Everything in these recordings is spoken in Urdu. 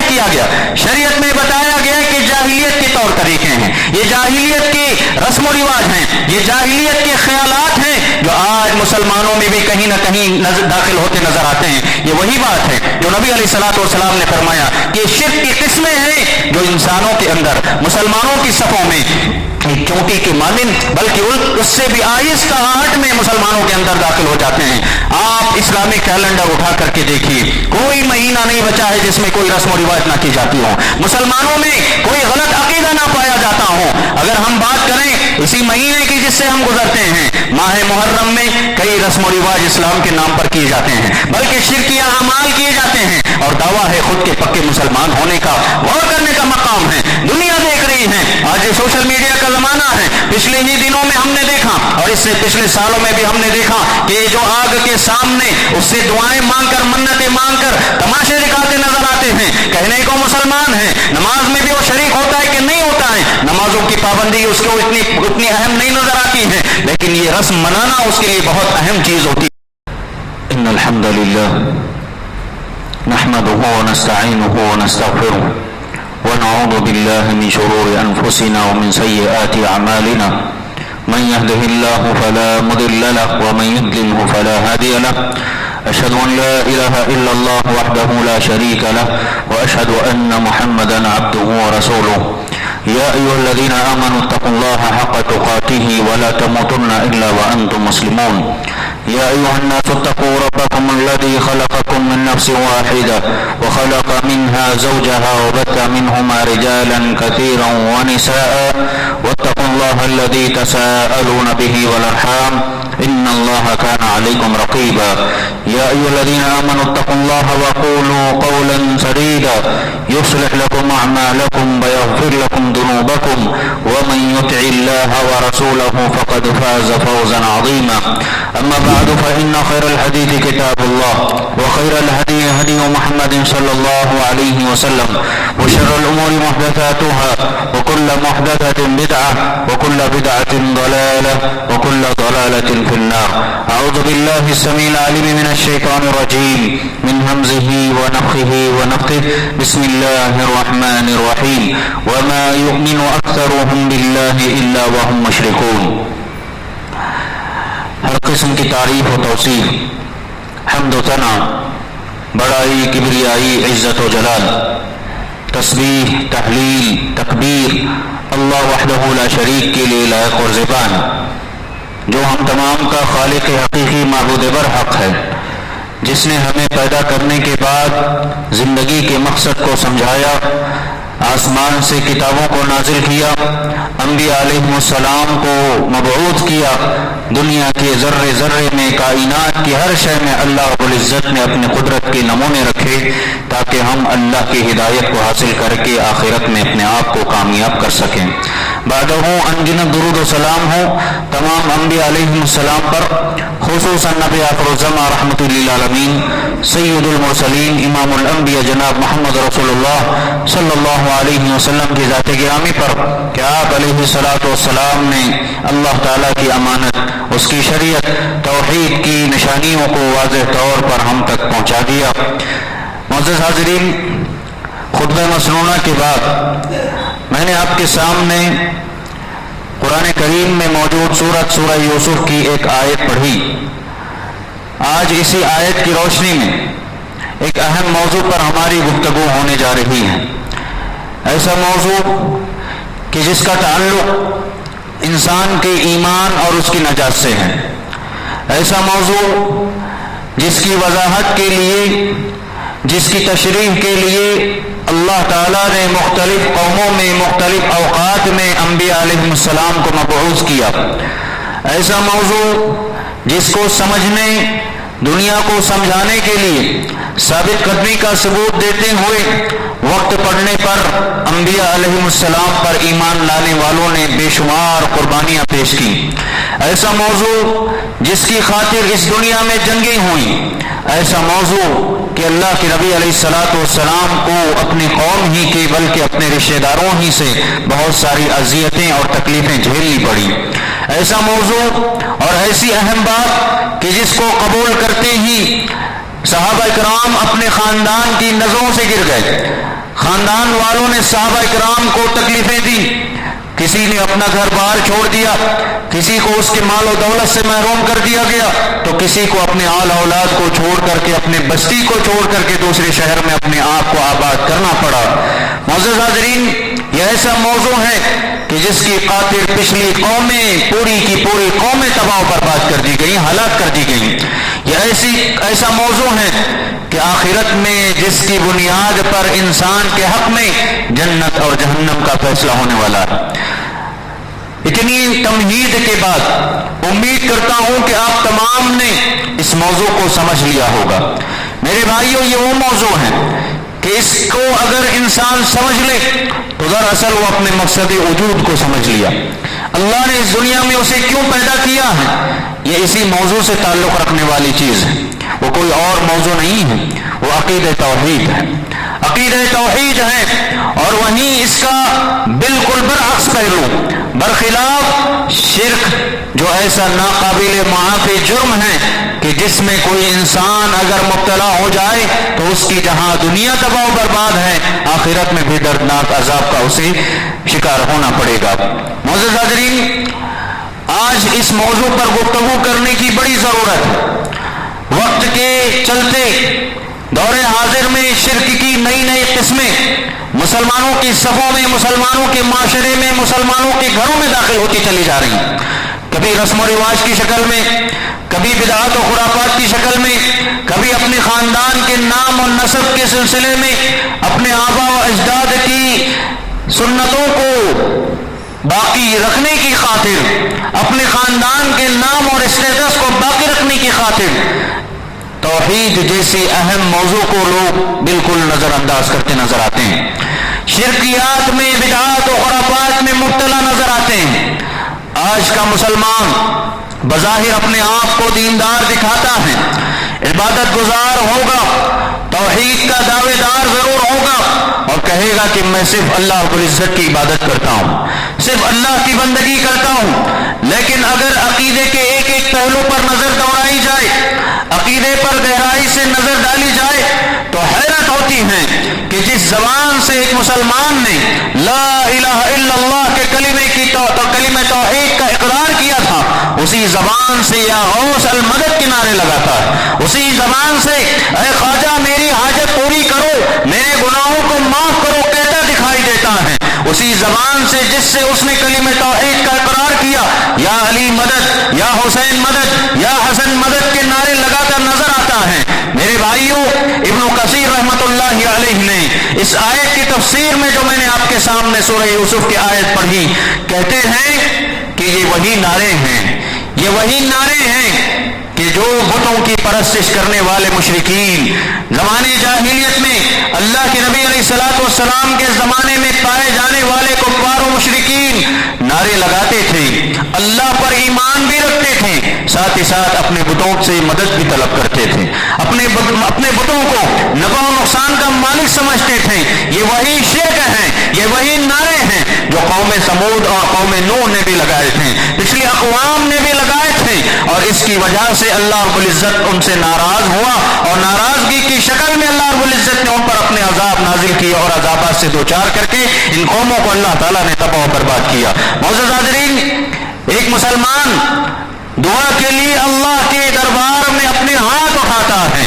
کیا گیا. شریعت میں بتایا گیا کہ جاہلیت کے طور طریقے ہیں، یہ جاہلیت کے رسم و رواج ہیں، یہ جاہلیت کے خیالات ہیں جو آج مسلمانوں میں بھی کہیں نہ کہیں داخل ہوتے نظر آتے ہیں. یہ وہی بات ہے جو نبی علیہ الصلوۃ والسلام نے فرمایا کہ شرک کی قسمیں ہیں جو انسانوں کے اندر، مسلمانوں کی صفوں میں ایک چونٹی کے مانند بلکہ اس سے بھی آہستہ آہٹ میں مسلمانوں کے اندر داخل ہو جاتے ہیں. آپ اسلامک کیلنڈر اٹھا کر کے دیکھیے، کوئی مہینہ نہیں بچا ہے جس میں کوئی رسم و رواج نہ کی جاتی ہو، مسلمانوں میں کوئی غلط عقیدہ نہ پایا جاتا ہو. اگر ہم بات کریں اسی مہینے کی جس سے ہم گزرتے ہیں، ماہ محرم میں کئی رسم و رواج اسلام کے نام پر کیے جاتے ہیں، بلکہ شرکیہ اعمال کیے جاتے ہیں اور دعویٰ ہے خود کے پکے مسلمان ہونے کا. غور کرنے کا مقام ہے، دنیا دیکھ رہی ہے. آج یہ سوشل میڈیا کا زمانہ ہے. پچھلے ہی دنوں میں ہم نے دیکھا اور اس سے پچھلے سالوں میں بھی ہم نے دیکھا کہ جو آگ کے سامنے اس سے دعائیں مانگ کر، منتیں مانگ کر تماشے دکھاتے نظر آتے ہیں. کہنے کو مسلمان ہیں، نماز میں بھی وہ شریک ہوتا ہے کہ نہیں ہوتا ہے، نمازوں کی پابندی اس کو اتنی اہم نہیں نظر آتی ہے، لیکن یہ رسم منانا اس کے لیے بہت اہم چیز ہوتی ہے. ان الحمد للہ نحمده ونستعینه ونستغفره ونعوذ بالله من شرور أنفسنا ومن سيئات أعمالنا من يهده الله فلا مضل له ومن يضلله فلا هادي له أشهد أن لا إله إلا الله وحده لا شريك له وأشهد أن محمدا عبده ورسوله يا أيها الذين آمنوا اتقوا الله حق تقاته ولا تموتن إلا وأنتم مسلمون يا أيها الناس اتقوا ربكم الذي خلقكم من نفس واحدة وخلق منها زوجها وبث منهما رجالا كثيرا ونساء واتقوا الله الذي تساءلون به والأرحام إن الله كان عليكم رقيبا يا أيها الذين آمنوا اتقوا الله وقولوا قولا سديدا يصلح لكم أعمالكم ويغفر لكم ذنوبكم ومن يطع الله ورسوله فقد فاز فوزا عظيما أما بعد فإن خير الحديث كتاب الله وخير الهدي هدي محمد صلى الله عليه وسلم وشر الأمور محدثاتها وكل محدثة بدعة وكل بدعة ضلالة وكل ضلالة في النار. أعوذ بالله السميع العليم من الشيطان الرجيم من همزه ونفخه ونفثه بسم الله الرحمن الرحيم وما يؤمن أكثرهم بالله إلا وهم مشركون. ہر قسم کی تعریف و توصیف، حمد و ثنا، بڑائی، کبریائی، عزت و جلال، تسبیح، تحلیل، تکبیر اللہ وحدہ لا شریک کے لیے لائق اور زبان، جو ہم تمام کا خالق حقیقی معبود برحق ہے، جس نے ہمیں پیدا کرنے کے بعد زندگی کے مقصد کو سمجھایا، آسمان سے کتابوں کو نازل کیا، انبیاء علیہ السلام کو مبعوث کیا، دنیا کے ذرے ذرے میں، کائنات کی ہر شے میں اللہ رب العزت نے اپنے قدرت کے نمونے رکھے تاکہ ہم اللہ کی ہدایت کو حاصل کر کے آخرت میں اپنے آپ کو کامیاب کر سکیں. بعدہ انگنت درود و سلام ہو تمام انبیاء علیہ السلام پر، خصوصاً نبی آخر الزمان رحمۃ للعالمین سید المرسلین امام الانبیاء جناب محمد رسول اللہ صلی اللہ علیہ وسلم کی ذات گرامی پر کہ آپ علیہ الصلوۃ والسلام نے اللہ تعالیٰ کی امانت، اس کی شریعت، توحید کی نشانیوں کو واضح طور پر ہم تک پہنچا دیا. معزز حاضرین، خطبہ مسنونہ کے بعد میں نے آپ کے سامنے قرآن کریم میں موجود سورہ یوسف کی ایک آیت پڑھی. آج اسی آیت کی روشنی میں ایک اہم موضوع پر ہماری گفتگو ہونے جا رہی ہے. ایسا موضوع کہ جس کا تعلق انسان کے ایمان اور اس کی نجات سے ہے. ایسا موضوع جس کی وضاحت کے لیے، جس کی تشریح کے لیے اللہ تعالیٰ نے مختلف قوموں میں، مختلف اوقات میں انبیاء علیہ السلام کو مبعوث کیا. ایسا موضوع جس کو سمجھنے، دنیا کو سمجھانے کے لیے ثابت قدمی کا ثبوت دیتے ہوئے وقت پڑنے پر انبیاء علیہ السلام پر ایمان لانے والوں نے بے شمار قربانیاں پیش کی. ایسا موضوع جس کی خاطر اس دنیا میں جنگیں ہوئیں. ایسا موضوع کہ اللہ کے نبی علیہ الصلوۃ والسلام کو اپنی قوم ہی کے بلکہ اپنے رشتہ داروں ہی سے بہت ساری اذیتیں اور تکلیفیں جھیلنی پڑی. ایسا موضوع اور ایسی اہم بات کہ جس کو قبول کرتے ہی صحابہ کرام اپنے خاندان کی نظروں سے گر گئے. خاندان والوں نے صحابہ کرام کو تکلیفیں دی، کسی نے اپنا گھر باہر چھوڑ دیا، کسی کو اس کے مال و دولت سے محروم کر دیا گیا، تو کسی کو اپنے آل اولاد کو چھوڑ کر کے، اپنے بستی کو چھوڑ کر کے دوسرے شہر میں اپنے آپ کو آباد کرنا پڑا۔ معزز حاضرین، یہ ایسا موضوع ہے کہ جس کی خاطر پچھلی قومیں، پوری کی پوری قومیں تباہ و برباد کر دی گئی، ہلاک کر دی گئی۔ یہ ایسا موضوع ہے کہ آخرت میں جس کی بنیاد پر انسان کے حق میں جنت اور جہنم کا فیصلہ ہونے والا ہے۔ اتنی تمہید کے بعد امید کرتا ہوں کہ آپ تمام نے اس موضوع کو سمجھ لیا ہوگا۔ میرے بھائیوں، یہ وہ موضوع ہے کہ اس کو اگر انسان سمجھ لے تو دراصل وہ اپنے مقصد وجود کو سمجھ لیا۔ اللہ نے اس دنیا میں اسے کیوں پیدا کیا ہے، یہ اسی موضوع سے تعلق رکھنے والی چیز ہے، وہ کوئی اور موضوع نہیں ہے، وہ عقیدہ توحید ہے۔ عقیدہ توحید ہے، اور وہیں اس کا بالکل برعکس پہلو، برخلاف شرک، جو ایسا ناقابل معافی جرم ہے کہ جس میں کوئی انسان اگر مبتلا ہو جائے تو اس کی جہاں دنیا تباہ و برباد ہے، آخرت میں بھی دردناک عذاب کا اسے شکار ہونا پڑے گا۔ معزز حاضرین، آج اس موضوع پر گفتگو کرنے کی بڑی ضرورت ہے۔ وقت کے چلتے دور حاضر میں شرک کی نئی نئی قسمیں مسلمانوں کی صفوں میں، مسلمانوں کے معاشرے میں، مسلمانوں کے گھروں میں داخل ہوتی چلی جا رہی ہیں، کبھی رسم و رواج کی شکل میں، کبھی بدعات و خرافات کی شکل میں، کبھی اپنے خاندان کے نام اور نسب کے سلسلے میں اپنے آبا و اجداد کی سنتوں کو باقی رکھنے کی خاطر، اپنے خاندان کے نام اور اسٹیٹس کو باقی رکھنے کی خاطر توحید جیسی اہم موضوع کو لوگ بالکل نظر انداز کرتے نظر آتے ہیں، شرکیات میں، بدعات و خرافات میں مبتلا نظر آتے ہیں۔ آج کا مسلمان بظاہر اپنے آپ کو دیندار دکھاتا ہے، عبادت گزار ہوگا، توحید کا دعوے دار ضرور ہوگا، اور کہے گا کہ میں صرف اللہ رب العزت کی عبادت کرتا ہوں، صرف اللہ کی بندگی کرتا ہوں۔ لیکن اگر عقیدے کے ایک ایک پہلو پر نظر دوڑائی جائے، عقیدے پر گہرائی سے نظر ڈالی جائے، تو حیرت ہوتی ہے کہ جس زبان سے ایک مسلمان نے لا الہ الا اللہ کے کلمہ توحید کا اقرار کیا تھا، اسی زبان سے یا غوث المدد کے نعرے لگاتا ہے، اسی زبان سے اے خواجہ میری حاجت پوری کرو، میرے گناہوں کو معاف کرو کہتا دکھائی دیتا ہے، اسی زبان سے جس سے اس نے کلمہ توحید کا اقرار کیا، یا علی مدد، یا حسین مدد، یا حسن مدد کے نعرے لگاتا نظر آتا ہے۔ میرے بھائیوں، ابن کثیر رحمۃ اللہ علیہ نے اس آیت کی تفسیر میں جو میں نے آپ کے سامنے سورہ یوسف کی آیت پڑھی، کہتے ہیں کہ یہ وہی نعرے ہیں، یہ وہی نعرے ہیں کہ جو بتوں کی پرستش کرنے والے مشرکین زمانے جاہلیت میں اللہ کے نبی علیہ الصلوۃ والسلام کے زمانے میں پائے جانے والے کفار و مشرکین نعرے لگاتے تھے، اللہ پر ایمان بھی رکھتے تھے، ساتھ ہی ساتھ اپنے بتوں سے مدد بھی طلب کرتے تھے، اپنے بتوں کو نفع و نقصان کا مالک سمجھتے تھے۔ یہ وہی شرک ہیں، یہ وہی نعرے ہیں جو قوم سمود اور قوم نوح نے بھی لگائے تھے، پچھلی اقوام نے بھی لگائے تھے، اور اس کی وجہ سے اللہ رب العزت ان سے ناراض ہوا، اور ناراضگی کی شکل میں اللہ رب العزت نے ان پر اپنے عذاب نازل کیے، اور عذابات سے دوچار کر کے ان قوموں کو اللہ تعالیٰ نے تباہ و برباد کیا۔ معزز حاضرین، ایک مسلمان دعا کے لیے اللہ کے دربار میں اپنے ہاتھ اٹھاتا ہے،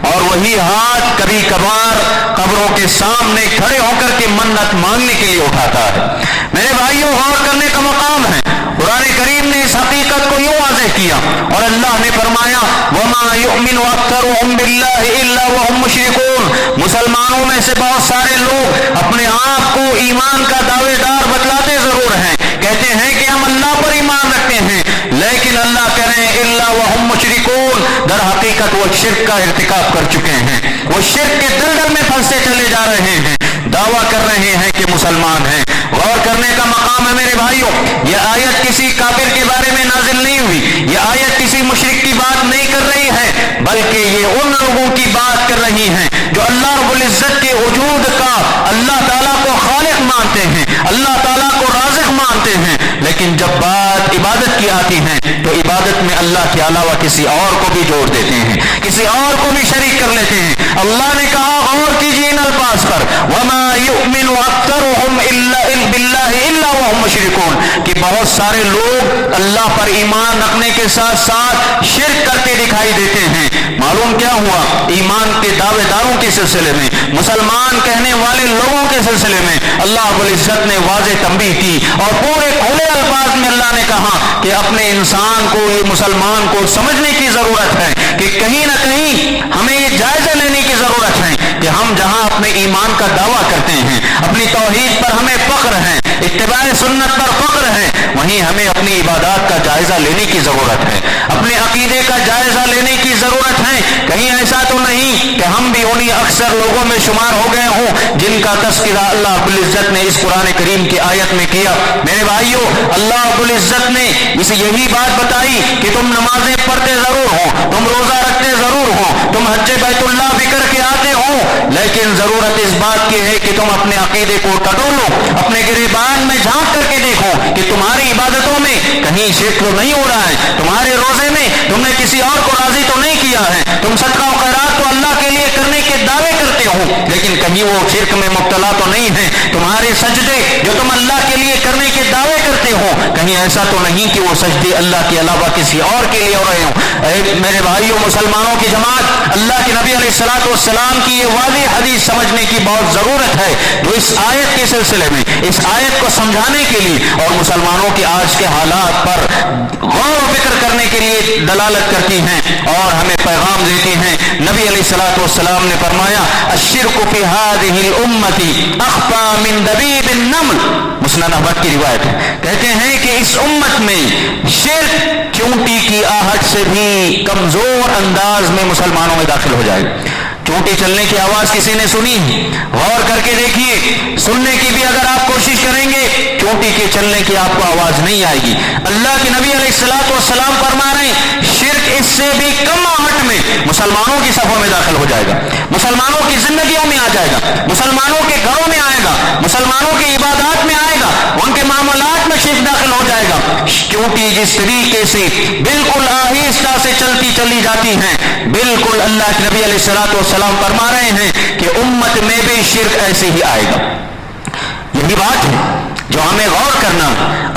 اور وہی ہاتھ کبھی کبھار قبروں کے سامنے کھڑے ہو کر کے منت مانگنے کے لیے اٹھاتا ہے۔ میرے بھائیوں، غور کرنے کا مقام ہے، قرآن کریم نے اس حقیقت کو یوں واضح کیا، اور اللہ نے فرمایا وَمَا يُؤْمِنُ أَكْثَرُهُمْ بِاللَّهِ إِلَّا وَهُمْ مُشْرِكُونَ۔ مسلمانوں میں سے بہت سارے لوگ اپنے آپ کو ایمان کا دعوے دار بتلاتے ضرور ہیں، کہتے ہیں کہ ہم اللہ پر ایمان رکھتے ہیں، لیکن اللہ کہہ رہے ہیں اِلَّا وَهُمْ مُشْرِكُونَ، در حقیقت وہ شرک کا ارتکاب کر چکے ہیں، وہ شرک کے دلدل میں پھنسے چلے جا رہے ہیں، دعویٰ کر رہے ہیں کہ مسلمان ہیں۔ غور کرنے کا مقام ہے میرے بھائیوں، یہ آیت کسی کافر کے بارے میں نازل نہیں ہوئی، یہ آیت کسی مشرک کی بات نہیں کر رہی ہے، بلکہ یہ ان لوگوں کی بات کر رہی ہے جو اللہ رب العزت کے وجود کا، اللہ تعالیٰ کو خالق مانتے ہیں، اللہ تعالیٰ کو رازق مانتے ہیں، لیکن جب بات عبادت کی آتی ہے تو عبادت میں اللہ کے علاوہ کسی اور کو بھی جوڑ دیتے ہیں، کسی اور کو بھی شریک کر لیتے ہیں۔ اللہ نے کہا، غور کیجیے ان الفاظ پر، وَمَا سارے لوگ اللہ پر ایمان رکھنے کے ساتھ ساتھ شرک کرتے دکھائی دیتے ہیں۔ معلوم کیا ہوا؟ ایمان کے دعوے داروں کے سلسلے میں، مسلمان کہنے والے لوگوں کے سلسلے میں اللہ رب العزت نے واضح تنبیہ کی اور پورے کھلے الفاظ میں اللہ نے کہا کہ اپنے انسان کو، یہ مسلمان کو سمجھنے کی ضرورت ہے کہ کہیں نہ کہیں ہمیں یہ جائزہ لینے کی ضرورت ہے کہ ہم جہاں اپنے ایمان کا دعویٰ کرتے ہیں، اپنی توحید پر ہمیں فخر ہے، اتباع سنت پر فخر ہے، وہیں ہمیں اپنی عبادات کا جائزہ لینے کی ضرورت ہے، اپنے عقیدے کا جائزہ لینے کی ضرورت ہے۔ کہیں ایسا تو نہیں کہ ہم بھی انہی اکثر لوگوں میں شمار ہو گئے ہوں جن کا تذکرہ اللہ رب العزت نے اس قرآن کریم کی آیت میں کیا۔ میرے بھائیوں، اللہ رب العزت نے اسے یہی بات بتائی کہ تم نمازیں پڑھتے ضرور ہو، تم روزہ رکھتے ضرور ہو، تم حج بیت اللہ بھی کر کے آتے ہو، لیکن ضرورت اس بات کی ہے کہ تم اپنے عقیدے کو ٹٹولو، اپنے گریبان میں جھانک کر کے دیکھو کہ تمہاری عبادتوں میں کہیں شرک تو نہیں ہو رہا ہے، تمہارے روزے میں تم نے کسی اور کو راضی تو نہیں کیا ہے، تم صدقہ و خیرات تو اللہ کے لیے کرنے کے دعوے کرتے ہو لیکن کہیں وہ شرک میں مبتلا تو نہیں ہے، تمہارے سجدے جو تم اللہ کے لیے کرنے کے دعوے کرتے ہو کہیں ایسا تو نہیں کہ وہ سجدے اللہ کے علاوہ کسی اور کے لیے ہو رہے ہوں۔ میرے بھائیوں، مسلمانوں کی جماعت، اللہ کے نبی علیہ الصلوۃ والسلام کی یہ واضح حدیث سمجھنے کی بہت ضرورت ہے جو اس آیت کے سلسلے میں، اس آیت کو سمجھانے کے لیے اور مسلمانوں کے آج کے حالات پر غور و فکر کرنے کے لیے دلالت کرتی ہیں اور ہمیں پیغام دیتی ہیں۔ نبی علیہ الصلوۃ والسلام نے فرمایا الشرک فی هذه الامة اخفى من دبیب النمل، مسند احمد کی روایت ہے، کہتے ہیں کہ اس امت میں شرک چونٹی کی آہٹ سے بھی کمزور انداز میں مسلمانوں میں داخل ہو جائے گا۔ چونٹی چلنے کی آواز کسی نے سنی؟ غور کر کے دیکھیے، سننے کی بھی اگر آپ کوشش کریں گے چونٹی کے چلنے کی آپ کو آواز نہیں آئے گی۔ اللہ کے نبی علیہ الصلوۃ والسلام فرما رہے ہیں شرک اس سے بھی کم آہٹ میں مسلمانوں کی صفوں میں داخل ہو جائے گا، مسلمانوں کی زندگیوں میں آ جائے گا، مسلمانوں کے گھروں میں آئے گا، مسلمانوں کی عبادات میں آئے گا، ان کے معاملات میں شرک داخل ہو جائے گا۔ چونٹی جس طریقے سے بالکل آہستہ سے چلتی چلی جاتی ہیں، بالکل اللہ کے نبی علیہ الصلوۃ والسلام فرما رہے ہیں کہ امت میں بھی شرک ایسے ہی آئے گا۔ یہی بات ہے جو ہمیں غور کرنا۔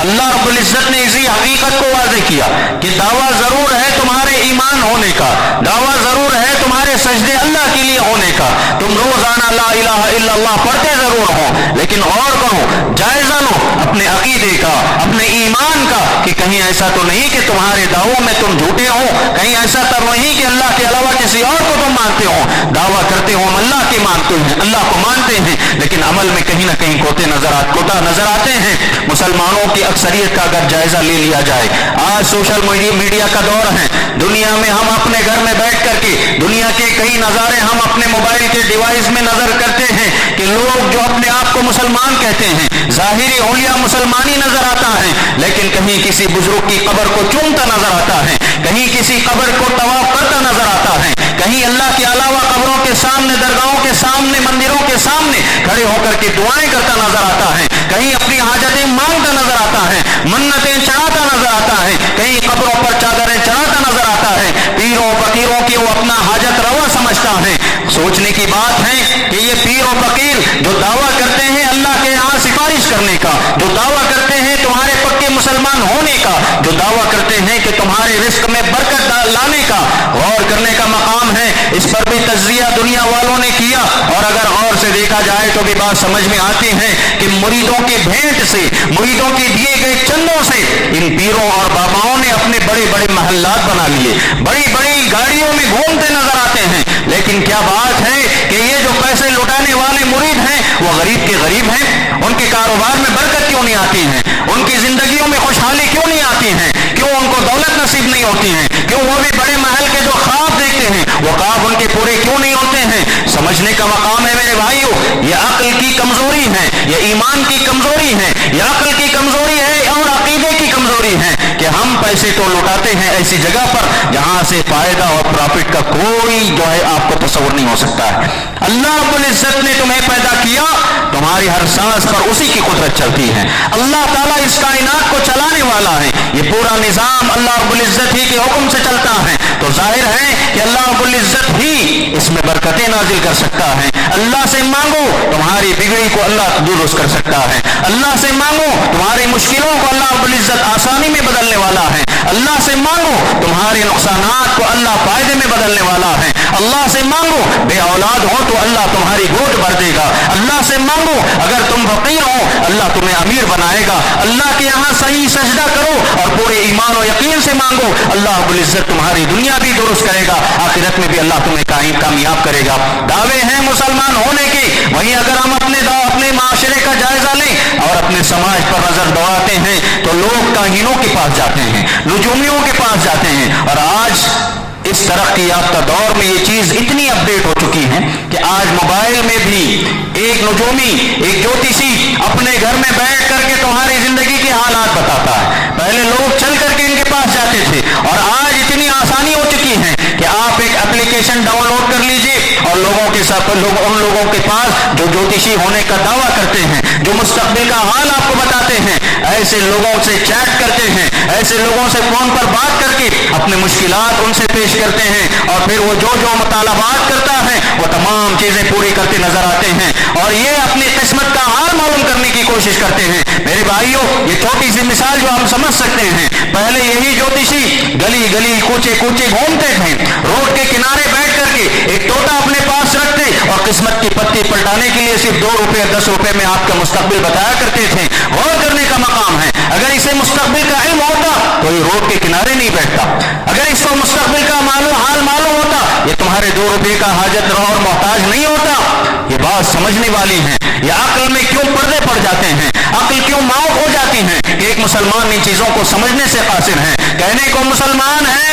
اللہ رب العزت نے اسی حقیقت کو واضح کیا کہ دعویٰ ضرور ہے تمہارے ایمان ہونے کا، دعویٰ ضرور ہے تمہارے سجدے اللہ کے لیے ہونے کا، تم روزانہ لا الہ الا اللہ پڑھتے ضرور ہو، لیکن غور کرو، جائزہ لو اپنے عقیدے کا، اپنے ایمان کا کہ کہیں ایسا تو نہیں کہ تمہارے دعووں میں تم جھوٹے ہو، کہیں ایسا تو نہیں کہ اللہ کے علاوہ کسی اور کو تم مانتے ہو۔ دعویٰ کرتے ہو ہم اللہ کے مانتے ہیں، اللہ کو مانتے ہیں، لیکن عمل میں کہیں نہ کہیں کوتا نظر آتے ہیں۔ مسلمانوں کی اکثریت کا اگر جائزہ لے لیا جائے، آج سوشل میڈیا کا دور ہے، دنیا میں ہم اپنے گھر میں بیٹھ کر کے دنیا کے کئی نظارے ہم اپنے موبائل کے ڈیوائس میں نظر کرتے ہیں کہ لوگ جو اپنے آپ کو مسلمان کہتے ہیں، ظاہری حلیہ مسلمانی نظر آتا ہے، لیکن کہیں کسی بزرگ کی قبر کو چومتا نظر آتا ہے، کہیں کسی قبر کو طواف کرتا نظر آتا ہے، کہیں اللہ کے علاوہ قبروں کے سامنے، درگاہوں کے سامنے، مندروں کے سامنے کھڑے ہو کر کے دعائیں کرتا نظر آتا ہے، کہیں اپنی حاجتیں مانگتا نظر آتا ہے، منتیں چڑھاتا نظر آتا ہے، کہیں قبروں پر چادریں چڑھاتا نظر آتا ہے، پیروں فقیروں کی وہ اپنا حاجت روا سمجھتا ہے۔ سوچنے کی بات ہے کہ یہ پیر و فقیر جو دعویٰ کرتے ہیں اللہ کے یہاں سفارش کرنے کا، جو دعویٰ کرتے ہیں تمہارے پکے مسلمان ہونے کا، جو دعویٰ کرتے ہیں کہ تمہارے رزق میں برکت لانے کا، غور کرنے کا مقام ہے۔ اس پر بھی تجزیہ دنیا والوں نے کیا اور اگر غور سے دیکھا جائے تو بھی بات سمجھ میں آتی ہے کہ مریدوں کے بھیٹ سے، مریدوں کے دیے گئے چندوں سے ان پیروں اور باباؤں نے اپنے بڑے بڑے محلات بنا لیے، بڑی بڑی گاڑیوں میں گھومتے نظر آتے ہیں، لیکن کیا بات ہے کہ یہ جو پیسے لٹانے والے مرید ہیں وہ غریب کے غریب ہیں؟ ان کے کاروبار میں برکت کیوں نہیں آتی ہے؟ ان کی زندگیوں میں خوشحالی کیوں نہیں آتی ہے؟ کیوں ان کو دولت نصیب نہیں ہوتی ہے؟ کیوں وہ بھی بڑے محل کے جو خواب دیکھتے ہیں وہ خواب ان کے پورے کیوں نہیں ہوتے ہیں؟ سمجھنے کا مقام ہے میرے بھائیو، یہ عقل کی کمزوری ہے، یہ ایمان کی کمزوری ہے، یہ عقل کی کمزوری ہے اور عقیدے کی کمزوری ہے کہ ہم پیسے تو لوٹاتے ہیں ایسی جگہ پر جہاں سے فائدہ اور پرافٹ کا کوئی جو ہے آپ کو تصور نہیں ہو سکتا ہے۔ اللہ رب العزت نے تمہیں پیدا کیا، تمہاری ہر سانس پر اسی کی قدرت چلتی ہے، اللہ تعالیٰ اس کائنات کو چلانے والا ہے، یہ پورا نظام اللہ رب العزت ہی کے حکم سے چلتا ہے، تو ظاہر ہے کہ اللہ رب العزت ہی اس میں برکتیں نازل کر سکتا ہے۔ اللہ سے مانگو تمہاری بگڑی کو اللہ درست کر سکتا ہے، اللہ سے مانگو تمہاری مشکلوں کو اللہ رب العزت آسانی میں بدلنے والا ہے، اللہ سے مانگو تمہارے نقصانات کو اللہ فائدے میں بدلنے والا ہے، اللہ سے مانگو بے اولاد ہو تو اللہ تمہاری گود بھر دے گا، اللہ سے مانگو اگر تم فقیر ہو اللہ تمہیں امیر بنائے گا، اللہ کے یہاں صحیح سجدہ کرو اور پورے ایمان و یقین سے مانگو، اللہ رب العزت تمہاری دنیا بھی درست کرے گا، آخرت میں بھی اللہ تمہیں کامیاب کرے گا۔ دعوے ہیں مسلمان ہونے کے، وہیں اگر ہم اپنے معاشرے کا جائزہ لیں اور اپنے سماج پر نظر دوڑاتے ہیں تو لوگ کاہنوں کے پاس جاتے ہیں، نجومیوں کے پاس جاتے ہیں، اور آج اس ترقی یافتہ دور میں یہ چیز اتنی اپڈیٹ ہو چکی ہے کہ آج موبائل میں بھی ایک نجومی، ایک جوتشی اپنے گھر میں بیٹھ کر کے تمہاری زندگی کے حالات بتاتا ہے۔ پہلے لوگ چل کر کے ان کے پاس جاتے تھے، اور آج اتنی آسانی ہو چکی ہے کہ آپ ایک اپلیکیشن ڈاؤن لوڈ کر لیجئے اور لوگوں کے ساتھ ان لوگوں کے پاس جو جوتشی ہونے کا دعویٰ کرتے ہیں، جو مستقبل کا حال آپ کو بتاتے ہیں، ایسے لوگوں سے چیٹ کرتے ہیں، ایسے لوگوں سے فون پر بات کر کے اپنے مشکلات ان سے پیش کرتے ہیں، اور پھر وہ جو مطالبات کرتا ہے وہ تمام چیزیں پوری کرتے نظر آتے ہیں، اور یہ اپنی قسمت کا حال معلوم کرنے کی کوشش کرتے ہیں۔ میرے بھائیوں، یہ چھوٹی سی مثال جو ہم سمجھ سکتے ہیں، پہلے یہی جوتشی گلی گلی کوچے کوچے گھومتے تھے، روڈ کے کنارے بیٹھ کر کے ایک ٹوٹا اپنے پاس رکھتے اور قسمت کی پتی پلٹانے کے لیے صرف 2 روپے 10 روپے میں آپ کا مستقبل بتایا کرتے تھے۔ غور کرنے کا مقام ہے، اگر اسے مستقبل کا علم ہوتا تو یہ روڈ کے کنارے نہیں بیٹھتا، اگر اس کو مستقبل کا حال معلوم ہوتا یہ تمہارے 2 روپے کا حاجت رہا اور محتاج نہیں ہوتا۔ یہ بات سمجھنے والی ہے، یہ عقل میں کیوں پردے پڑ جاتے ہیں، عقل کیوں معاف ہو جاتی ہے کہ ایک مسلمان ان چیزوں کو سمجھنے سے قاصر ہے، کہنے کو مسلمان ہے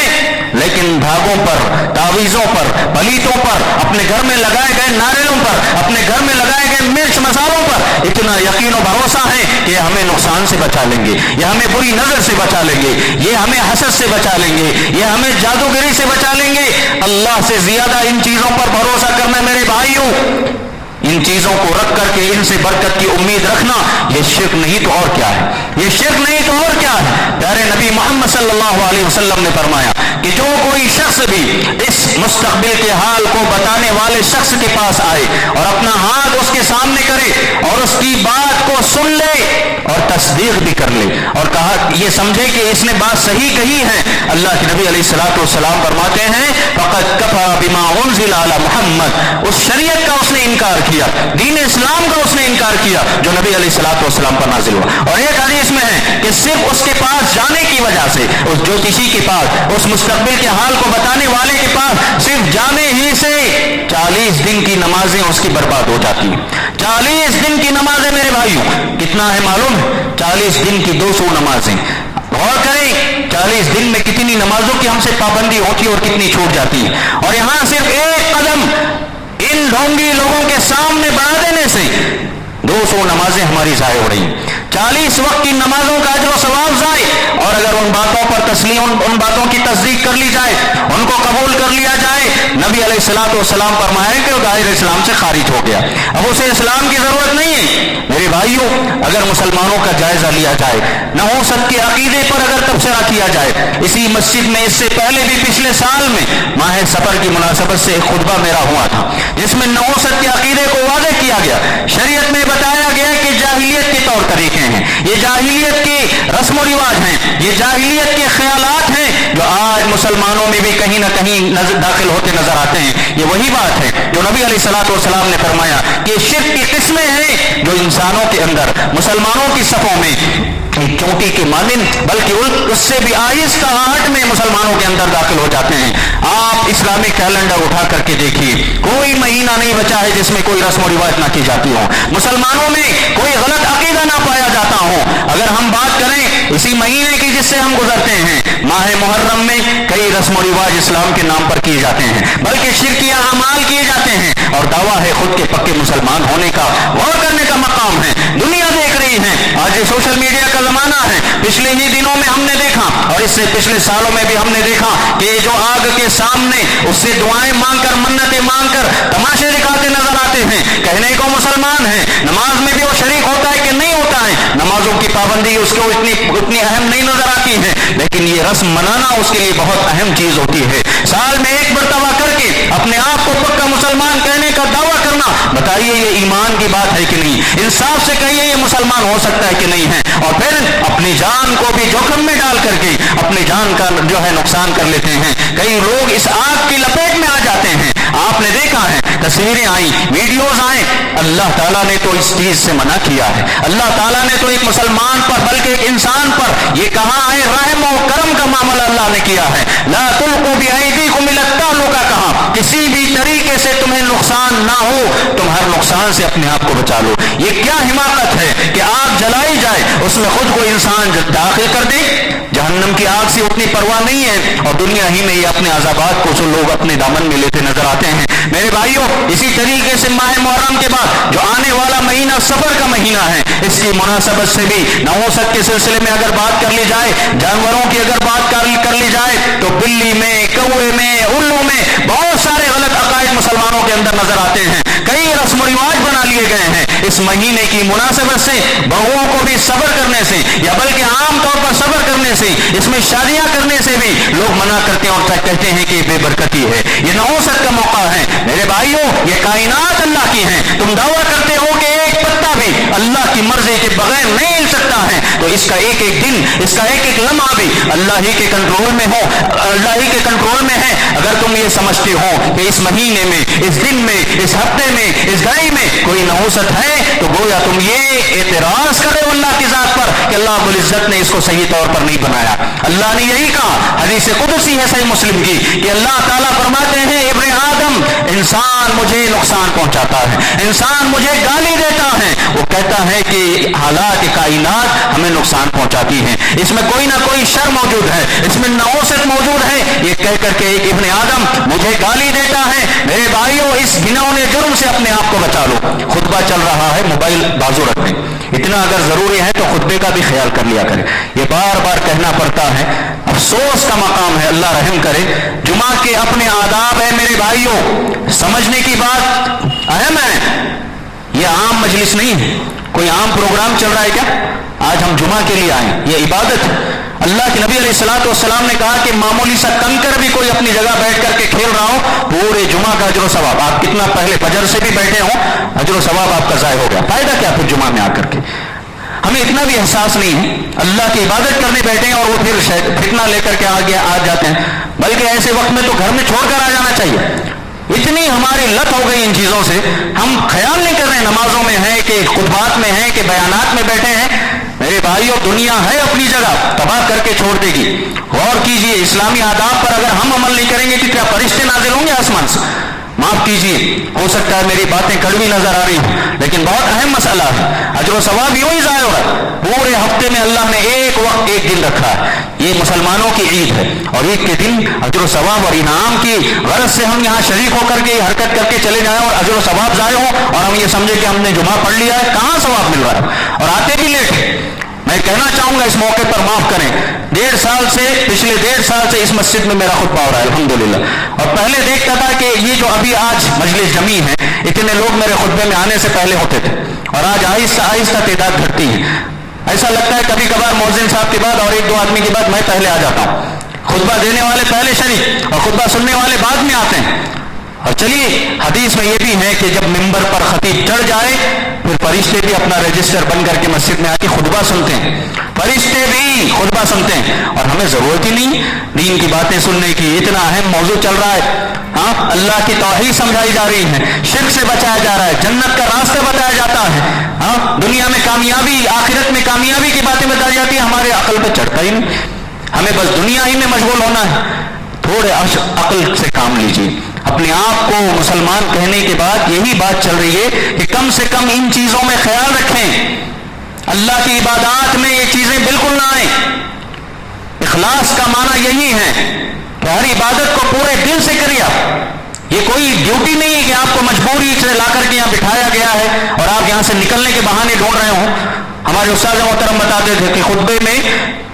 لیکن دھاگوں پر، تعویذوں پر، پلیتوں پر، اپنے گھر میں لگائے گئے ناریلوں پر، اپنے گھر میں لگائے گئے مرچ مسالوں پر اتنا یقین و بھروسہ ہے کہ یہ ہمیں نقصان سے بچا لیں گے، یہ ہمیں بری نظر سے بچا لیں گے، یہ ہمیں حسد سے بچا لیں گے، یہ ہمیں جادوگری سے بچا لیں گے۔ اللہ سے زیادہ ان چیزوں پر بھروسہ کرنا میرے بھائیوں، ان چیزوں کو رکھ کر کے ان سے برکت کی امید رکھنا، یہ شرک نہیں تو اور کیا ہے، یہ شرک نہیں تو اور کیا ہے۔ پیارے نبی محمد صلی اللہ علیہ وسلم نے فرمایا کہ جو کوئی شخص بھی اس مستقبل کے حال کو بتانے والے شخص کے پاس آئے اور اپنا ہاتھ اس کے سامنے کرے اور اس کی بات کو سن لے اور تصدیق بھی کر لے اور کہا یہ سمجھے کہ اس نے بات صحیح کہی ہے، اللہ کے نبی علیہ الصلوۃ والسلام فرماتے ہیں فقد کفر بما انزل علی محمد، اس شریعت کا اس نے انکار کیا، دین اسلام کا اس نے انکار کیا جو نبی علیہ الصلوۃ والسلام پر نازل ہوا۔ اور ایک حدیث میں ہے کہ صرف اس کے پاس جانے کی وجہ سے، اس جوتشی کے پاس، اس مستقبل کے حال کو بتانے والے کے پاس صرف جانے ہی سے 40 دن کی نمازیں اس کی برباد ہو جاتی ہیں۔ 40 دن کی نمازیں میرے بھائیوں کتنا ہے معلوم ہے؟ 40 دن کی 200 نمازیں۔ غور کریں 40 دن میں کتنی نمازوں کی ہم سے پابندی ہوتی ہے اور کتنی چھوٹ جاتی ہے، اور یہاں صرف ایک قدم ان ڈھونگی لوگوں کے سامنے بڑھا دینے سے 200 نمازیں ہماری ضائع ہو رہی ہیں، 40 وقت کی نمازوں کا اجر و ثواب ضائع۔ اور اگر ان باتوں پر ان باتوں کی تصدیق کر لی جائے، ان کو قبول کر لیا جائے، نبی علیہ الصلوۃ والسلام فرمائے کہ وہ دائرہ اسلام سے خارج ہو گیا، اب اسے اسلام کی ضرورت نہیں ہے۔ میرے بھائیوں اگر مسلمانوں کا جائزہ لیا جائے، نحوست کے عقیدے پر اگر تبصرہ کیا جائے، اسی مسجد میں اس سے پہلے بھی پچھلے سال میں ماہ سفر کی مناسبت سے ایک خطبہ میرا ہوا تھا جس میں نحوست کے عقیدے کو واضح کیا گیا، شریعت میں بتایا گیا کہ جاہلیت کے طور طریقے ہیں، یہ جاہلیت کے رسم و رواج ہیں، یہ جاہلیت کے خیالات ہیں جو آج مسلمانوں میں بھی کہیں نہ کہیں داخل ہوتے نظر آتے ہیں۔ یہ وہی بات ہے جو نبی علیہ الصلوۃ والسلام نے فرمایا کہ شرک کی قسمیں ہیں جو انسانوں کے اندر، مسلمانوں کی صفوں میں چونٹی کے مانند بلکہ اس سے بھی آہستہ آہٹ میں مسلمانوں کے اندر داخل ہو جاتے ہیں۔ آپ اسلامک کیلنڈر اٹھا کر کے دیکھیے، کوئی مہینہ نہیں بچا ہے جس میں کوئی رسم و رواج نہ کی جاتی ہو، مسلمانوں میں کوئی غلط عقیدہ نہ پایا جاتا ہو۔ اگر ہم بات کریں اسی مہینے کی جس سے ہم گزرتے ہیں، ماہ محرم میں کئی رسم و رواج اسلام کے نام پر کیے جاتے ہیں، بلکہ شرکیہ اعمال کیے جاتے ہیں، اور دعویٰ ہے خود کے پکے مسلمان ہونے کا۔ غور کرنے کا مقام ہے، دنیا دیکھ رہی ہے، آج یہ سوشل میڈیا کا زمانہ ہے، پچھلے ہی دنوں میں ہم نے دیکھا اور اس سے پچھلے سالوں میں بھی ہم نے دیکھا کہ جو آگ کے سامنے اس سے دعائیں مانگ کر، منتیں مانگ کر تماشے دکھاتے نظر آتے ہیں، کہنے کو مسلمان ہیں، نماز میں بھی وہ شریک ہوتا ہے کہ نہیں ہوتا ہے، نمازوں کی پابندی اس کو اتنی اہم نہیں نظر آتی ہے، لیکن یہ رسم منانا اس کے لیے بہت اہم چیز ہوتی ہے۔ سال میں ایک مرتبہ کر کے اپنے آپ کو پکا مسلمان کہنے کا دعویٰ کرنا ہونا, بتائیے یہ ایمان کی بات ہے کہ نہیں؟ انصاف سے کہیے یہ مسلمان ہو سکتا ہے کہ نہیں ہے؟ اور پھر اپنی جان کو بھی جوخم میں ڈال کر کے اپنی جان کا جو ہے نقصان کر لیتے ہیں. کئی لوگ اس آگ کی لپیٹ میں آ جاتے ہیں. آپ نے دیکھا ہے, تصویریں آئیں, ویڈیوز آئیں. اللہ تعالیٰ نے تو اس چیز سے منع کیا ہے. اللہ تعالیٰ نے تو ایک مسلمان پر بلکہ ایک انسان پر یہ کہا ہے, رحم و کرم کا معاملہ اللہ نے کیا ہے. لا تلقوا بأیدیکم الی التہلکہ, کہا کسی بھی طریقے سے تمہیں نقصان نہ ہو, تم ہر نقصان سے اپنے آپ کو بچا لو. یہ کیا حماقت ہے کہ آگ جلائی جائے, اس میں خود کو انسان داخل کر دے. جہنم کی آگ سے اتنی پرواہ نہیں ہے, اور دنیا ہی میں یہ اپنے عذابات کو لوگ اپنے دامن میں لیتے نظر آتے ہیں. میرے بھائیوں, اسی طریقے سے ماہ محرم کے بعد جو آنے والا مہینہ صبر کا مہینہ ہے, اس کی مناسبت سے بھی نحوست کے سلسلے میں اگر بات کر لی جائے, جانوروں کی اگر بات کر لی جائے, تو بلی میں, کوے میں, الو میں بہت سارے غلط عقائد مسلمانوں کے اندر نظر آتے ہیں. کئی رسم و رواج بنا لیے گئے ہیں. اس مہینے کی مناسبت سے بہوؤں کو بھی صبر کرنے سے, یا بلکہ عام طور پر صبر کرنے سے, اس میں شادیاں کرنے سے بھی لوگ منع کرتے ہیں اور کہتے ہیں کہ یہ بے برکتی ہے, یہ نحوست کا موقع ہے. میرے بھائیوں, یہ کائنات اللہ کی ہیں. تم دعویٰ کرتے ہو کہ ایک پتا بھی اللہ کی مرضی کے بغیر نہیں ہل سکتا ہے, تو اس کا ایک ایک دن, اس کا ایک ایک لمحہ بھی اللہ ہی کے کنٹرول میں ہو, اللہ ہی کے کنٹرول میں ہے. اگر تم یہ سمجھتے ہو کہ اس مہینے میں, اس دن میں, اس ہفتے میں, اس گھڑی میں کوئی نحوست ہے, تو گویا تم یہ اعتراض کرو اللہ کی ذات پر کہ اللہ رب العزت نے اس کو صحیح طور پر نہیں بنایا. اللہ نے یہی کہا, حدیث قدسی ہے صحیح مسلم کی, کہ اللہ تعالیٰ فرماتے ہیں, ابن آدم, انسان مجھے نقصان پہنچاتا ہے, انسان مجھے گالی دیتا ہے. وہ کہتا ہے کہ حالات کائنات ہمیں نقصان پہنچاتی ہیں, اس میں کوئی نہ کوئی شر موجود ہے, اس میں نحوست موجود ہے. یہ کہہ کر کے ایک ابن آدم مجھے گالی دیتا ہے. میرے بھائیوں, اس گناؤنے جرم سے اپنے آپ کو بچا لو. خطبہ چل رہا ہے, موبائل بازو رکھیں. اتنا اگر ضروری ہے تو خطبے کا بھی خیال کر لیا کریں. یہ بار بار کہنا پڑتا ہے, افسوس کا مقام ہے, اللہ رحم کرے. جمعہ کے اپنے آداب ہے میرے بھائیوں, سمجھنے کی بات اہم ہے. یہ عام مجلس نہیں ہے, کوئی عام پروگرام چل رہا ہے کیا؟ آج ہم جمعہ کے لیے آئے, یہ عبادت ہے. اللہ کے نبی علیہ الصلوۃ والسلام نے کہا کہ معمولی سا کنکر بھی کوئی اپنی جگہ بیٹھ کر کے کھیل رہا ہو, پورے جمعہ کا اجر و ثواب, آپ کتنا پہلے فجر سے بھی بیٹھے ہوں, اجر و ثواب آپ کا ضائع ہو گیا. فائدہ کیا پھر جمعہ میں آ کر کے؟ ہمیں اتنا بھی احساس نہیں ہے. اللہ کی عبادت کرنے بیٹھے ہیں اور وہ پھر فتنہ لے کر کے آ جاتے ہیں. بلکہ ایسے وقت میں تو گھر میں چھوڑ کر آ جانا چاہیے. اتنی ہماری لت ہو گئی ان چیزوں سے, ہم خیال نہیں کر رہے نمازوں میں ہیں کہ خطبات میں ہیں کہ بیانات میں بیٹھے ہیں. میرے بھائیو, دنیا ہے اپنی جگہ, تباہ کر کے چھوڑ دے گی. غور کیجئے, اسلامی آداب پر اگر ہم عمل نہیں کریں گے کہ کیا فرشتے نازل ہوں گے آسمان سے؟ معاف کیجئے, ہو سکتا ہے میری باتیں کڑوی نظر آ رہی ہوں, لیکن بہت اہم مسئلہ ہے. اجر و ثواب یوں ہی ضائع ہو رہا ہے. پورے ہفتے میں اللہ نے ایک وقت, ایک دن رکھا ہے, یہ مسلمانوں کی عید ہے, اور عید کے دن اجر و ثواب اور انعام کی غرض سے ہم یہاں شریک ہو کر کے حرکت کر کے چلے جائیں اور اجر و ثواب ضائع ہو, اور ہم یہ سمجھے کہ ہم نے جمعہ پڑھ لیا ہے. کہاں ثواب مل رہا ہے, اور آتے بھی لیٹ. میں کہنا چاہوں گا اس موقع پر, معاف کریں, 1.5 سال سے, پچھلے 1.5 سال سے اس مسجد میں میرا خطبہ ہو رہا ہے الحمدللہ. اور پہلے دیکھتا تھا کہ یہ جو ابھی آج مجلس جمی ہے, اتنے لوگ میرے خطبے میں آنے سے پہلے ہوتے تھے, اور آج آہستہ آہستہ تعداد گھٹتی ہے. ایسا لگتا ہے کبھی کبھار مؤذن صاحب کے بعد اور 1-2 آدمی کے بعد میں پہلے آ جاتا ہوں. خطبہ دینے والے پہلے شریک اور خطبہ سننے والے بعد میں آتے ہیں. اور چلیے, حدیث میں یہ بھی ہے کہ جب ممبر پر خطیب چڑھ جائے پھر فرشتے بھی اپنا رجسٹر بند کر کے مسجد میں آ کے خطبہ سنتے ہیں. فرشتے بھی خطبہ سنتے ہیں, اور ہمیں ضرورت ہی نہیں دین کی باتیں سننے کی. اتنا اہم موضوع چل رہا ہے, ہاں, اللہ کی توحید سمجھائی جا رہی ہے, شرک سے بچایا جا رہا ہے, جنت کا راستہ بتایا جاتا ہے, ہاں, دنیا میں کامیابی, آخرت میں کامیابی کی باتیں بتائی جاتی ہیں. ہمارے عقل پہ چڑھتا ہی نہیں, ہمیں بس دنیا ہی میں مشغول ہونا ہے. تھوڑے عقل سے کام لیجیے. اپنے آپ کو مسلمان کہنے کے بعد یہی بات چل رہی ہے کہ کم سے کم ان چیزوں میں خیال رکھیں. اللہ کی عبادات میں یہ چیزیں بالکل نہ آئیں. اخلاص کا معنی یہی ہے کہ ہر عبادت کو پورے دل سے کریے. یہ کوئی ڈیوٹی نہیں ہے کہ آپ کو مجبوری سے لا کر کے یہاں بٹھایا گیا ہے اور آپ یہاں سے نکلنے کے بہانے ڈھونڈ رہے ہوں. ہمارے استاد محترم بتاتے تھے کہ خطبے میں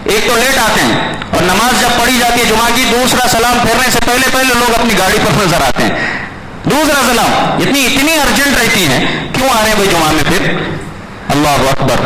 ایک تو لیٹ آتے ہیں, اور نماز جب پڑھی جاتی ہے جمعہ کی, دوسرا سلام پھیرنے سے پہلے لوگ اپنی گاڑی پر نظر آتے ہیں. دوسرا سلام اتنی ارجنٹ رہتی ہے, کیوں آ رہے ہیں بھائی جمعہ میں؟ پھر اللہ اکبر,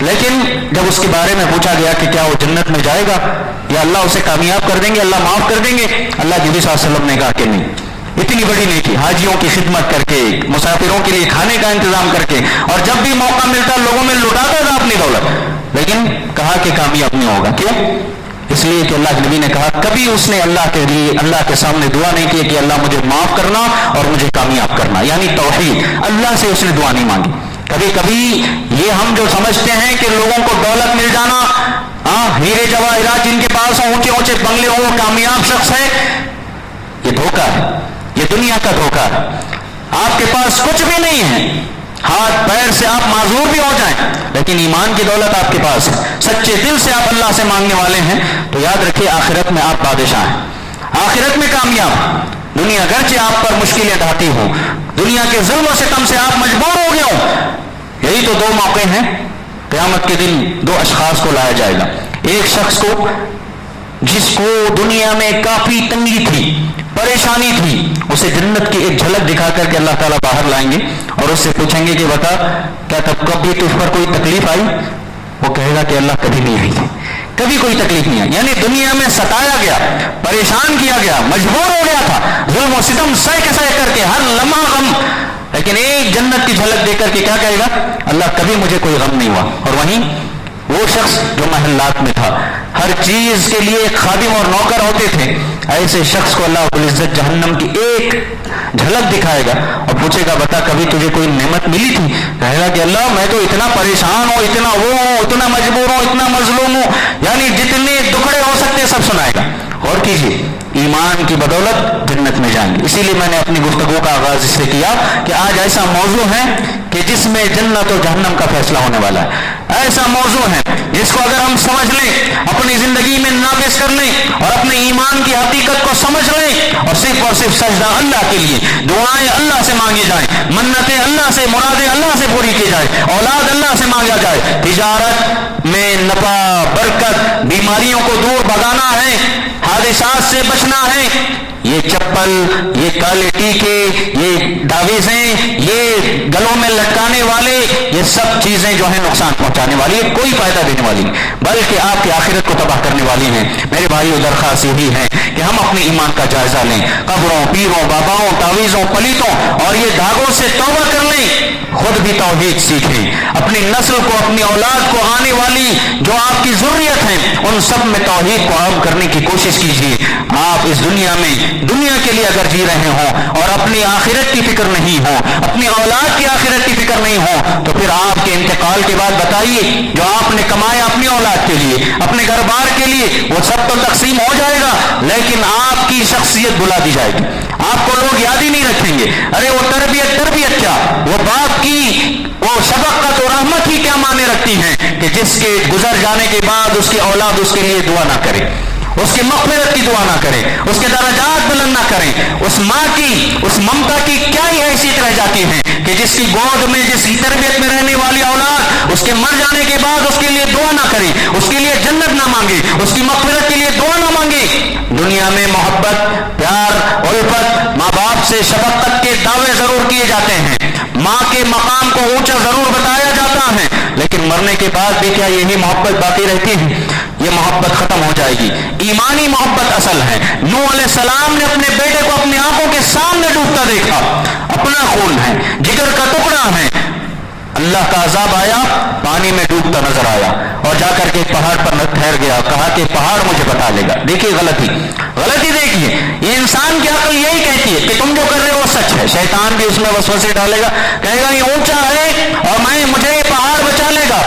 لیکن جب اس کے بارے میں پوچھا گیا کہ کیا وہ جنت میں جائے گا یا اللہ اسے کامیاب کر دیں گے, اللہ معاف کر دیں گے, اللہ کے نبی صلی اللہ علیہ وسلم نے کہا کہ نہیں. اتنی بڑی نیکی, حاجیوں کی خدمت کر کے, مسافروں کے لیے کھانے کا انتظام کر کے, اور جب بھی موقع ملتا لوگوں میں لٹاتا تھا اپنی دولت, لیکن کہا کہ کامیاب نہیں ہوگا. کیوں؟ اس لیے کہ اللہ کے نبی نے کہا کبھی اس نے اللہ کے لیے, اللہ کے سامنے دعا نہیں کی کہ اللہ مجھے معاف کرنا اور مجھے کامیاب کرنا, یعنی توحید, اللہ سے اس نے دعا نہیں مانگی. کبھی کبھی یہ ہم جو سمجھتے ہیں کہ لوگوں کو دولت مل جانا, ہیرے جواہرات جن کے پاس ہوں, اونچے اونچے بنگلے ہوں, وہ کامیاب شخص ہے, یہ دھوکہ ہے, یہ دنیا کا دھوکہ ہے. آپ کے پاس کچھ بھی نہیں ہے, ہاتھ پیر سے آپ معذور بھی ہو جائیں, لیکن ایمان کی دولت آپ کے پاس ہے, سچے دل سے آپ اللہ سے مانگنے والے ہیں, تو یاد رکھیے آخرت میں آپ بادشاہ ہیں, آخرت میں کامیاب. دنیا گرچہ آپ پر مشکلیں ڈھاتی ہوں, دنیا کے ظلم و ستم سے آپ مجبور ہو گئے ہوں, یہی تو دو موقع ہیں. قیامت کے دن دو اشخاص کو لایا جائے گا. ایک شخص کو جس کو دنیا میں کافی تنگی تھی, پریشانی تھی, اسے جنت کی ایک جھلک دکھا کر کے اللہ تعالیٰ باہر لائیں گے اور اس سے پوچھیں گے کہ بتا کیا کبھی تجھ پر کوئی تکلیف آئی؟ وہ کہے گا کہ اللہ کبھی نہیں آئی, کبھی کوئی تکلیف نہیں آئی. یعنی دنیا میں ستایا گیا, پریشان کیا گیا, مجبور ہو گیا تھا, ظلم و ستم سہ کے سہ کر کے, ہر لمحہ غم, لیکن ایک جنت کی جھلک دے کر کے کیا کہے گا؟ اللہ کبھی مجھے کوئی غم نہیں ہوا. اور وہیں وہ شخص جو محلات میں تھا, ہر چیز کے لیے خادم اور نوکر ہوتے تھے, ایسے شخص کو اللہ رب العزت جہنم کی ایک جھلک دکھائے گا اور پوچھے گا بتا کبھی تجھے کوئی نعمت ملی تھی؟ کہے گا کہ اللہ میں تو اتنا پریشان ہوں, اتنا وہ ہوں, اتنا مجبور ہوں, اتنا مظلوم ہوں, یعنی جتنے دکھڑے ہو سکتے سب سنائے گا. غور کیجیے, ایمان کی بدولت جنت میں جائیں گے. اسی لیے میں نے اپنی گفتگو کا آغاز اس سے کیا کہ آج ایسا موضوع ہے کہ جس میں جنت و جہنم کا فیصلہ ہونے والا ہے. ایسا موضوع ہے جس کو اگر ہم سمجھ لیں, اپنی زندگی میں نافذ کر لیں اور اپنے ایمان کی حقیقت کو سمجھ لیں, اور صرف سجدہ اللہ کے لیے, دعائیں اللہ سے مانگی جائیں, منتیں اللہ سے, مرادیں اللہ سے پوری کی جائے, اولاد اللہ سے مانگا جائے, تجارت میں نفع, برکت, بیماریوں کو دور بھگانا ہے, حادثات سے بچنا ہے, یہ چپل, یہ کالے ٹیکے, یہ داویزیں, یہ گلوں میں لٹکانے والے, یہ سب چیزیں جو ہیں نقصان پہنچانے والی ہے, کوئی فائدہ دینے والی نہیں, بلکہ آپ کی آخرت کو تباہ کرنے والی ہیں. میرے بھائیو درخواست یہی ہے کہ ہم اپنے ایمان کا جائزہ لیں, قبروں, پیروں, باباؤں, تعویذوں, پلیتوں اور یہ دھاگوں سے توبہ کر لیں, خود بھی توحید سیکھیں, اپنی نسل کو, اپنی اولاد کو, آنے والی جو آپ کی ضروریت ہیں ان سب میں توحید کو عام کرنے کی کوشش کیجیے. آپ اس دنیا میں دنیا کے لیے اگر جی رہے ہوں اور اپنی آخرت کی فکر نہیں ہو, اپنی اولاد کی آخرت کی فکر نہیں ہو, تو پھر آپ کے انتقال کے بعد بتائیے جو آپ نے کمایا اپنی اولاد کے لیے, اپنے گھر بار کے لیے, وہ سب تو تقسیم ہو جائے گا, لیکن آپ کی شخصیت بلا دی جائے گی, آپ کو لوگ یاد ہی نہیں رکھیں گے. ارے وہ تربیت کیا, وہ باپ کی وہ شفقت و رحمت ہی کیا معنی رکھتی ہیں کہ جس کے گزر جانے کے بعد اس کی اولاد اس کے لیے دعا نہ کرے, اس کی مغفرت کی دعا نہ کرے, اس کے درجات بلند نہ کریں. اس ماں کی, اس ممتا کی کیا ہی حیثیت رہ جاتی ہے کہ جس کی گود میں, جس کی تربیت میں رہنے والی اولاد اس کے مر جانے کے بعد اس کے لیے دعا نہ کرے, اس کے لیے جنت نہ مانگے, اس کی مغفرت کے لیے دعا نہ مانگے. دنیا میں محبت, پیار, الفت, ماں باپ سے شفقت کے دعوے ضرور کیے جاتے ہیں, ماں کے مقام کو اونچا ضرور بتایا جاتا ہے, لیکن مرنے کے بعد بھی کیا یہی محبت باقی رہتی ہے؟ یہ محبت ختم ہو جائے گی. ایمانی محبت اصل ہے. نوح علیہ السلام نے اپنے بیٹے کو اپنی آنکھوں کے سامنے ڈوبتا دیکھا, اپنا خون ہے, جگر کا ٹکڑا ہے, اللہ کا عذاب آیا, پانی میں ڈوبتا نظر آیا اور جا کر کے پہاڑ پر ٹھہر گیا, کہا کہ پہاڑ مجھے بتا لے گا. دیکھیے غلطی دیکھیے, یہ انسان کی عقل یہی کہتی ہے کہ تم جو کر رہے ہو وہ سچ ہے. شیطان بھی اس میں وسوسے ڈالے گا, کہے گا یہ اونچا ہے اور مجھے یہ پہاڑ بچا لے گا.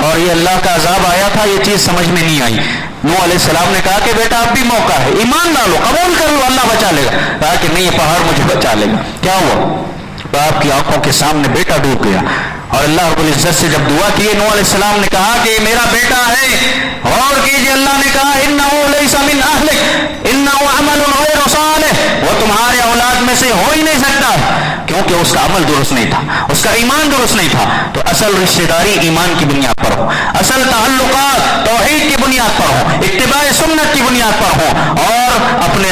اور یہ اللہ کا عذاب آیا تھا, یہ چیز سمجھ میں نہیں آئی. نوح علیہ السلام نے کہا کہ بیٹا اب بھی موقع ہے, ایمان ڈالو, قبول کر لو, اللہ بچا لے گا. کہا کہ نہیں, یہ پہاڑ مجھے بچا لے گا. کیا ہوا؟ باپ کی آنکھوں کے سامنے بیٹا ڈوب گیا. اور اللہ رب العزت سے جب دعا کی, نوح علیہ السلام نے کہا کہ میرا بیٹا ہے. غور کیجیے, اللہ نے کہا انہ لیس من اہلک انہ عمل غیر صالح, وہ تمہارے اولاد میں سے ہو ہی نہیں سکتا, کیونکہ اس کا عمل درست نہیں تھا, اس کا ایمان درست نہیں تھا. تو اصل رشتہ داری ایمان کی بنیاد پر ہو, اصل تعلقات توحید کی بنیاد پر ہو, اتباع سنت کی بنیاد پر ہو, اور اپنے